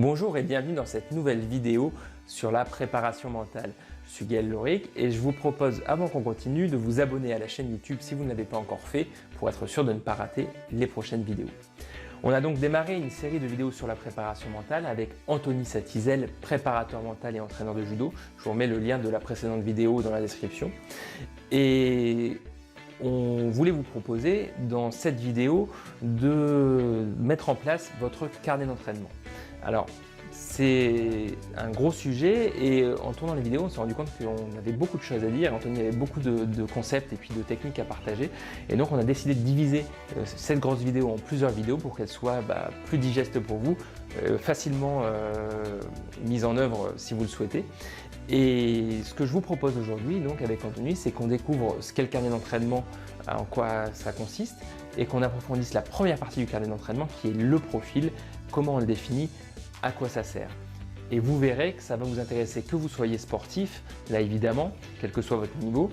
Bonjour et bienvenue dans cette nouvelle vidéo sur la préparation mentale. Je suis Gaël Loric et je vous propose, avant qu'on continue, de vous abonner à la chaîne YouTube si vous ne l'avez pas encore fait pour être sûr de ne pas rater les prochaines vidéos. On a donc démarré une série de vidéos sur la préparation mentale avec Anthony Satizel, préparateur mental et entraîneur de judo. Je vous remets le lien de la précédente vidéo dans la description. Et on voulait vous proposer dans cette vidéo de mettre en place votre carnet d'entraînement. Alors, c'est un gros sujet et en tournant les vidéos, on s'est rendu compte qu'on avait beaucoup de choses à dire. Anthony avait beaucoup de concepts et puis de techniques à partager. Et donc, on a décidé de diviser cette grosse vidéo en plusieurs vidéos pour qu'elle soit plus digeste pour vous, facilement mise en œuvre si vous le souhaitez. Et ce que je vous propose aujourd'hui, donc avec Anthony, c'est qu'on découvre ce qu'est le carnet d'entraînement, en quoi ça consiste, et qu'on approfondisse la première partie du carnet d'entraînement qui est le profil, comment on le définit, à quoi ça sert. Et vous verrez que ça va vous intéresser que vous soyez sportif, là évidemment, quel que soit votre niveau,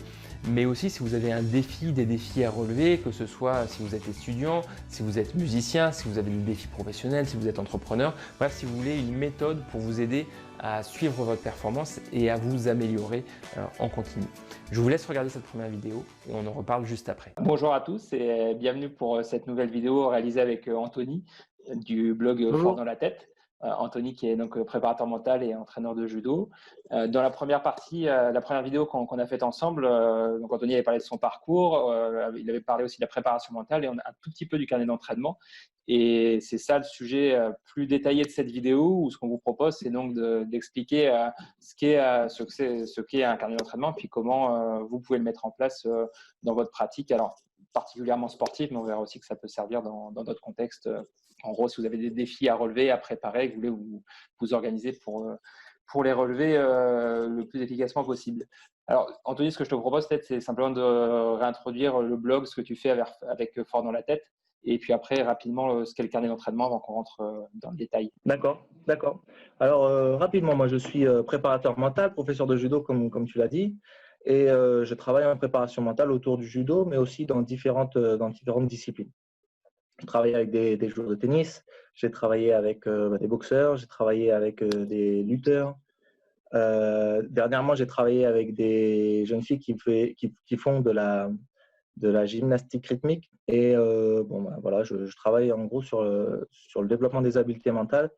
mais aussi si vous avez un défi, des défis à relever, que ce soit si vous êtes étudiant, si vous êtes musicien, si vous avez des défis professionnels, si vous êtes entrepreneur, bref, si vous voulez une méthode pour vous aider à suivre votre performance et à vous améliorer en continu. Je vous laisse regarder cette première vidéo et on en reparle juste après. Bonjour à tous et bienvenue pour cette nouvelle vidéo réalisée avec Anthony du blog Fort Bonjour. dans la tête. Anthony qui est donc préparateur mental et entraîneur de judo. Dans la première partie, la première vidéo qu'on a faite ensemble, donc Anthony avait parlé de son parcours, il avait parlé aussi de la préparation mentale et on a un tout petit peu du carnet d'entraînement. Et c'est ça le sujet plus détaillé de cette vidéo où ce qu'on vous propose, c'est donc d'expliquer ce qu'est un carnet d'entraînement puis comment vous pouvez le mettre en place dans votre pratique. Alors, particulièrement sportif, mais on verra aussi que ça peut servir dans d'autres contextes. En gros, si vous avez des défis à relever, à préparer, que vous voulez vous organiser pour les relever le plus efficacement possible. Alors, Anthony, ce que je te propose peut-être, c'est simplement de réintroduire le blog, ce que tu fais avec Fort dans la tête, et puis après, rapidement, ce qu'est le carnet d'entraînement avant qu'on rentre dans le détail. D'accord, d'accord. Alors, rapidement, moi, je suis préparateur mental, professeur de judo, comme tu l'as dit, et je travaille en préparation mentale autour du judo, mais aussi dans différentes disciplines. Je travaille avec des joueurs de tennis, j'ai travaillé avec des boxeurs, j'ai travaillé avec des lutteurs. Dernièrement, j'ai travaillé avec des jeunes filles qui font de la gymnastique rythmique. Et voilà, je travaille en gros sur le développement des habiletés mentales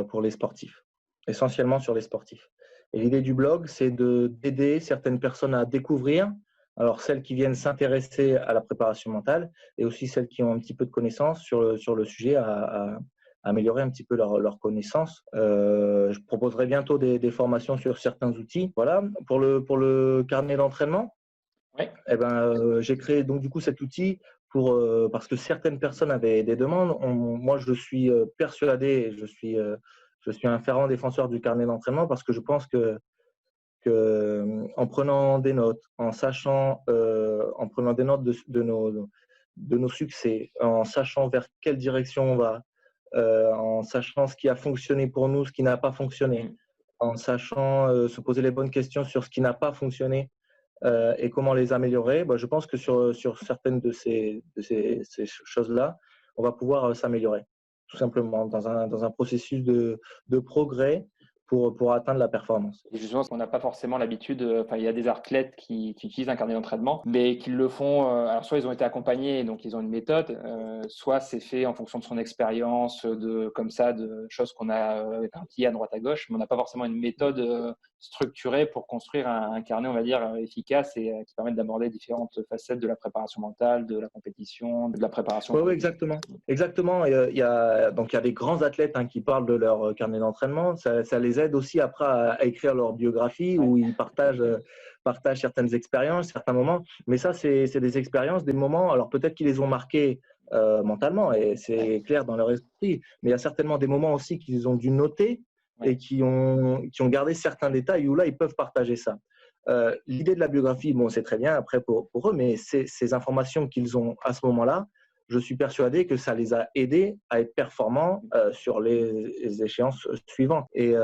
pour les sportifs, essentiellement sur les sportifs. Et l'idée du blog, c'est d'aider certaines personnes à découvrir, alors celles qui viennent s'intéresser à la préparation mentale et aussi celles qui ont un petit peu de connaissances sur le sujet à améliorer un petit peu leur connaissance. Je proposerai bientôt des formations sur certains outils. Voilà, pour le carnet d'entraînement, Oui. eh ben, j'ai créé donc du coup cet outil parce que certaines personnes avaient des demandes. Moi, je suis persuadé, je suis un fervent défenseur du carnet d'entraînement parce que je pense que en prenant des notes, en prenant des notes de nos succès, en sachant vers quelle direction on va, en sachant ce qui a fonctionné pour nous, ce qui n'a pas fonctionné, en sachant se poser les bonnes questions sur ce qui n'a pas fonctionné et comment les améliorer, je pense que sur certaines de ces choses-là, on va pouvoir s'améliorer, tout simplement, dans un processus de progrès pour atteindre la performance. Et justement, on n'a pas forcément l'habitude, il y a des athlètes qui utilisent un carnet d'entraînement, mais qui le font, alors soit ils ont été accompagnés, donc ils ont une méthode, soit c'est fait en fonction de son expérience, de choses qu'on a éparpillées à droite à gauche, mais on n'a pas forcément une méthode structurée pour construire un carnet, on va dire, efficace et qui permette d'aborder différentes facettes de la préparation mentale, de la compétition, de la préparation. Oui, exactement. Exactement. Il y a des grands athlètes qui parlent de leur carnet d'entraînement. Ça les aide aussi après à écrire leur biographie où ils partagent certaines expériences, certains moments. Mais ça, c'est des expériences, des moments. Alors peut-être qu'ils les ont marqués mentalement et c'est clair dans leur esprit. Mais il y a certainement des moments aussi qu'ils ont dû noter et qui ont gardé certains détails où là, ils peuvent partager ça. L'idée de la biographie, c'est très bien après pour eux, mais ces informations qu'ils ont à ce moment-là, je suis persuadé que ça les a aidés à être performants sur les échéances suivantes. Et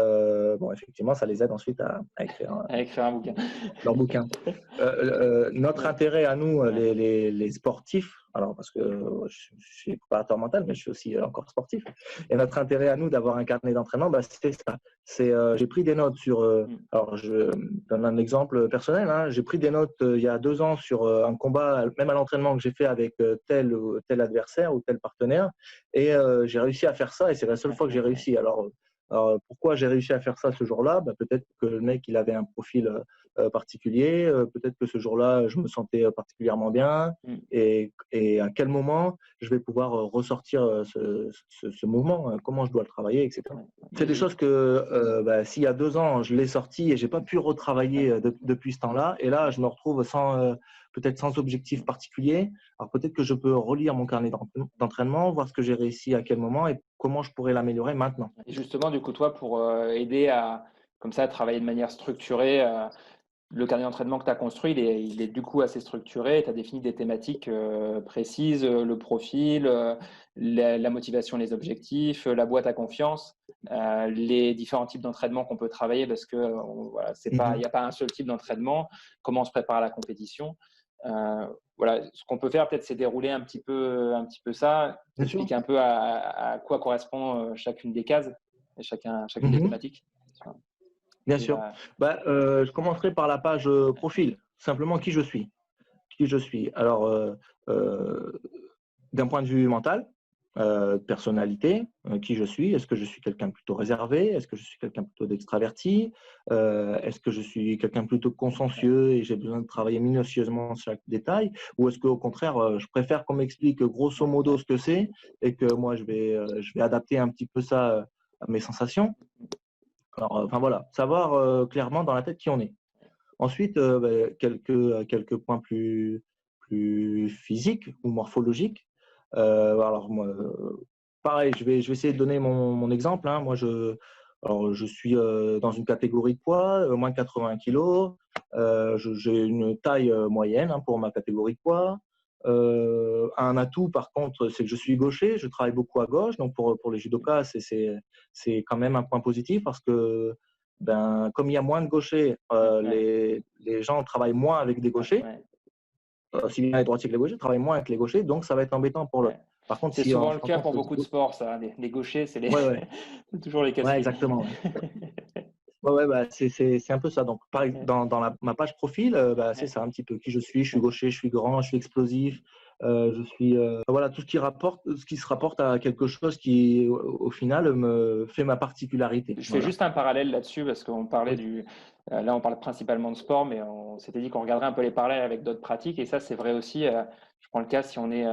effectivement, ça les aide ensuite à écrire un bouquin. leur bouquin. Notre intérêt à nous, les sportifs, Alors, parce que je suis préparateur mental, mais je suis aussi encore sportif. Et notre intérêt à nous d'avoir un carnet d'entraînement, bah, c'est ça. J'ai pris des notes sur. Alors, je donne un exemple personnel. Hein. J'ai pris des notes il y a 2 ans sur un combat, même à l'entraînement que j'ai fait avec tel ou tel adversaire ou tel partenaire. Et j'ai réussi à faire ça. Et c'est la seule fois que j'ai réussi. Alors, pourquoi j'ai réussi à faire ça ce jour-là? Bah, peut-être que le mec, il avait un profil particulier. Peut-être que ce jour-là, je me sentais particulièrement bien. Et à quel moment je vais pouvoir ressortir ce mouvement, comment je dois le travailler, etc. C'est des choses que bah, s'il y a 2 ans, je l'ai sorti et je n'ai pas pu retravailler depuis ce temps-là. Et là, je me retrouve peut-être sans objectif particulier. Alors peut-être que je peux relire mon carnet d'entraînement, voir ce que j'ai réussi à quel moment et comment je pourrais l'améliorer maintenant. Et justement, du coup, toi, pour aider comme ça, à travailler de manière structurée, le carnet d'entraînement que tu as construit, il est du coup assez structuré. Tu as défini des thématiques précises, le profil, la motivation, les objectifs, la boîte à confiance, les différents types d'entraînement qu'on peut travailler parce que voilà, il n'y a pas un seul type d'entraînement. Comment on se prépare à la compétition. Voilà, ce qu'on peut faire peut-être, c'est dérouler un petit peu ça, expliquer un peu à quoi correspond chacune des cases et chacune des thématiques. Bien sûr. Bah, je commencerai par la page profil, simplement qui je suis. Qui je suis. Alors, d'un point de vue mental, personnalité, qui je suis. Est-ce que je suis quelqu'un plutôt réservé? Est-ce que je suis quelqu'un plutôt d'extraverti? Est-ce que je suis quelqu'un plutôt consciencieux et j'ai besoin de travailler minutieusement chaque détail? Ou est-ce qu'au contraire, je préfère qu'on m'explique grosso modo ce que c'est et que moi, je vais adapter un petit peu ça à mes sensations? Alors, enfin voilà, savoir clairement dans la tête qui on est. Ensuite, quelques points plus physiques ou morphologiques. Alors, moi, pareil, je vais essayer de donner mon exemple. Hein. Moi, je suis dans une catégorie de poids, moins de 80 kilos. J'ai une taille moyenne hein, pour ma catégorie de poids. Un atout, par contre, c'est que je suis gaucher. Je travaille beaucoup à gauche. Donc, pour les judokas, c'est quand même un point positif parce que comme il y a moins de gauchers, les gens travaillent moins avec des gauchers. Aussi bien les droitiers que les gauchers travaillent moins avec les gauchers, donc ça va être embêtant pour l'autre. Par contre, c'est souvent le cas pour beaucoup de sports, ça. Les gauchers, c'est c'est toujours les casse-pieds. Ouais, exactement. Ouais, bah, c'est un peu ça. Donc, dans ma page profil, c'est ça un petit peu qui je suis. Je suis gaucher, je suis grand, je suis explosif. Je suis voilà tout ce qui se rapporte à quelque chose qui, au final, me fait ma particularité. Je fais juste un parallèle là-dessus parce qu'on parlait là, on parle principalement de sport, mais on s'était dit qu'on regarderait un peu les parallèles avec d'autres pratiques. Et ça, c'est vrai aussi. Je prends le cas si on est,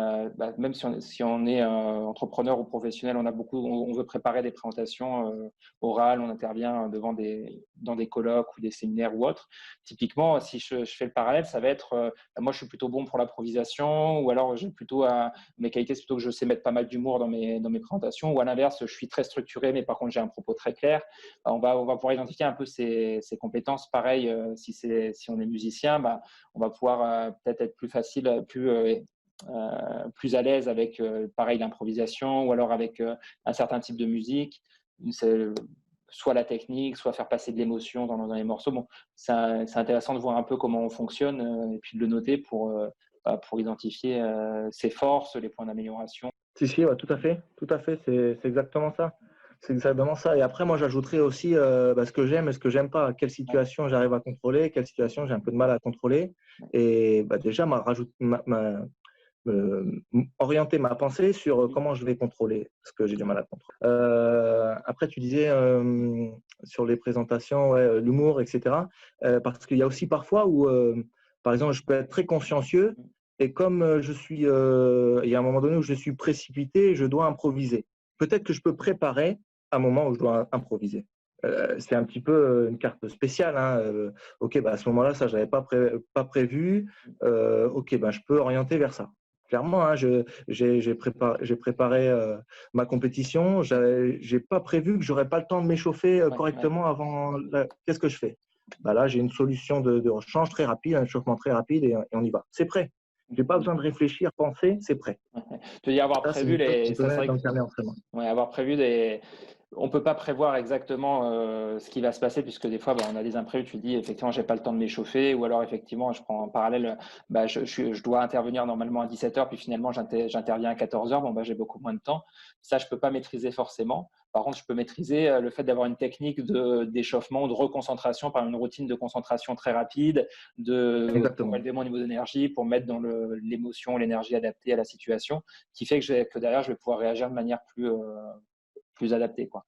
même si on est entrepreneur ou professionnel, on veut préparer des présentations orales, on intervient dans des colloques ou des séminaires ou autres. Typiquement, si je fais le parallèle, ça va être, moi, je suis plutôt bon pour l'improvisation, ou alors mes qualités, c'est plutôt que je sais mettre pas mal d'humour dans mes présentations, ou à l'inverse, je suis très structuré, mais par contre, j'ai un propos très clair. On va pouvoir identifier un peu ces compétences. Pareil, si on est musicien, on va pouvoir peut-être être plus à l'aise avec, pareil, l'improvisation ou alors avec un certain type de musique. Soit la technique, soit faire passer de l'émotion dans les morceaux. Bon, c'est intéressant de voir un peu comment on fonctionne et puis de le noter pour identifier ses forces, les points d'amélioration. Si, ouais, tout à fait, c'est exactement ça. C'est exactement ça. Et après, moi, j'ajouterais aussi ce que j'aime et ce que j'aime pas. Quelle situation j'arrive à contrôler, quelle situation j'ai un peu de mal à contrôler. Et déjà, orienter ma pensée sur comment je vais contrôler ce que j'ai du mal à contrôler. Après, tu disais sur les présentations, ouais, l'humour, etc. Parce qu'il y a aussi parfois où, par exemple, je peux être très consciencieux et comme il y a un moment donné où je suis précipité, je dois improviser. Peut-être que je peux préparer un moment où je dois improviser. C'est un petit peu une carte spéciale. Hein. Ok, à ce moment-là, ça, je n'avais pas prévu. Ok, je peux orienter vers ça. Clairement, hein, j'ai préparé ma compétition. J'ai pas prévu que j'aurais pas le temps de m'échauffer correctement avant. Qu'est-ce que je fais? Là, j'ai une solution de rechange très rapide, un échauffement très rapide et on y va. C'est prêt. Je n'ai pas besoin de réfléchir, penser, c'est prêt. Tu veux dire avoir prévu avoir prévu on ne peut pas prévoir exactement ce qui va se passer puisque des fois, on a des imprévus. Tu te dis effectivement, j'ai pas le temps de m'échauffer, ou alors effectivement, je prends en parallèle, je dois intervenir normalement à 17h, puis finalement j'interviens à 14h. J'ai beaucoup moins de temps. Ça, je peux pas maîtriser forcément. Par contre, je peux maîtriser le fait d'avoir une technique d'échauffement, de reconcentration par une routine de concentration très rapide, pour Exactement. élever mon niveau d'énergie, pour mettre dans l'émotion, l'énergie adaptée à la situation, qui fait que derrière, je vais pouvoir réagir de manière plus adaptée, quoi.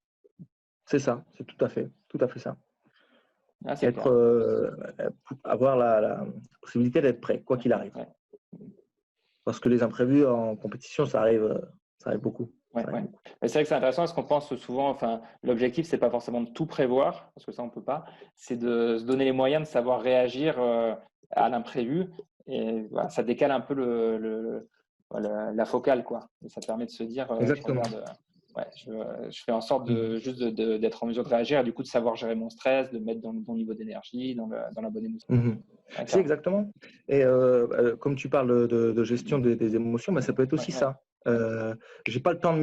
C'est ça, c'est tout à fait ça. Ah, c'est clair. Avoir la possibilité d'être prêt, quoi qu'il arrive. Ouais. Parce que les imprévus en compétition, ça arrive beaucoup. Ouais. C'est vrai que c'est intéressant parce qu'on pense souvent, l'objectif, c'est pas forcément de tout prévoir, parce que ça, on peut pas. C'est de se donner les moyens de savoir réagir à l'imprévu. Et voilà, ça décale un peu la focale, quoi. Et ça permet de se dire, Exactement. je fais en sorte d'être en mesure de réagir et du coup de savoir gérer mon stress, de me mettre dans le bon niveau d'énergie, dans la bonne émotion. C'est exactement. Et comme tu parles de gestion des émotions, ça peut être aussi ça. J'ai pas le temps de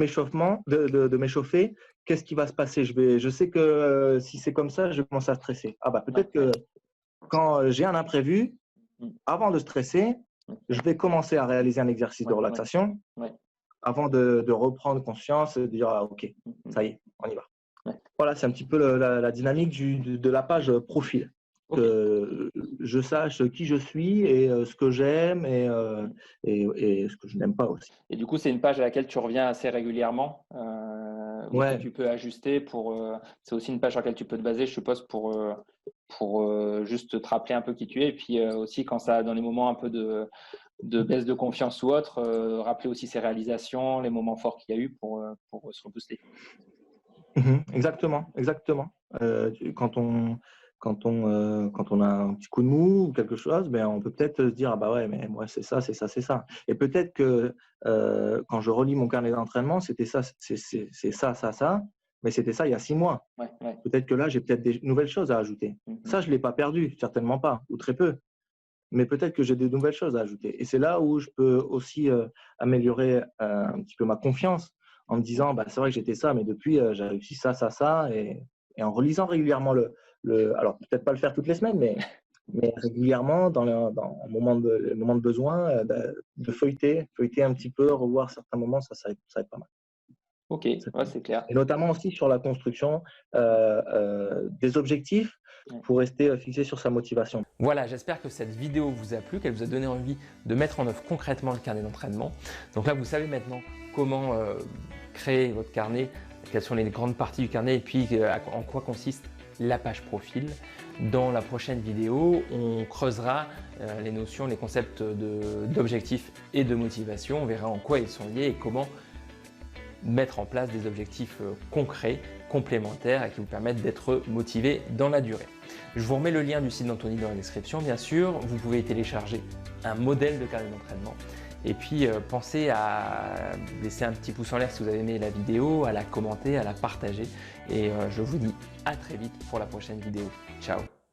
m'échauffer. Qu'est-ce qui va se passer? Je sais que si c'est comme ça, je commence à stresser. Peut-être que quand j'ai un imprévu, avant de stresser, je vais commencer à réaliser un exercice de relaxation avant de reprendre conscience et de dire ok, ça y est, on y va. Voilà, c'est un petit peu la dynamique de la page profil. Que je sache qui je suis et ce que j'aime et ce que je n'aime pas aussi. Et du coup, c'est une page à laquelle tu reviens assez régulièrement, que tu peux ajuster c'est aussi une page sur laquelle tu peux te baser, je suppose, pour juste te rappeler un peu qui tu es. Et puis aussi, quand ça, dans les moments un peu de baisse de confiance ou autre, rappeler aussi ses réalisations, les moments forts qu'il y a eu pour se rebooster. Exactement. Quand on a un petit coup de mou ou quelque chose, on peut peut-être se dire mais moi c'est ça. Et peut-être que quand je relis mon carnet d'entraînement, c'était ça, c'est ça, mais c'était ça il y a 6 mois. Peut-être que là j'ai peut-être des nouvelles choses à ajouter. Ça, je l'ai pas perdu, certainement pas, ou très peu. Mais peut-être que j'ai des nouvelles choses à ajouter. Et c'est là où je peux aussi améliorer un petit peu ma confiance en me disant c'est vrai que j'étais ça, mais depuis j'ai réussi ça. Et en relisant régulièrement alors peut-être pas le faire toutes les semaines, mais régulièrement dans le moment de besoin, de feuilleter un petit peu, revoir certains moments, ça va être pas mal. Ok, c'est clair. Et notamment aussi sur la construction des objectifs pour rester fixé sur sa motivation. Voilà, j'espère que cette vidéo vous a plu, qu'elle vous a donné envie de mettre en œuvre concrètement le carnet d'entraînement. Donc là, vous savez maintenant comment créer votre carnet, quelles sont les grandes parties du carnet et puis en quoi consiste la page profil. Dans la prochaine vidéo, on creusera les notions, les concepts d'objectifs et de motivation. On verra en quoi ils sont liés et comment mettre en place des objectifs concrets, complémentaires et qui vous permettent d'être motivé dans la durée. Je vous remets le lien du site d'Anthony dans la description, bien sûr. Vous pouvez télécharger un modèle de carnet d'entraînement. Et puis, pensez à laisser un petit pouce en l'air si vous avez aimé la vidéo, à la commenter, à la partager. Et je vous dis à très vite pour la prochaine vidéo. Ciao!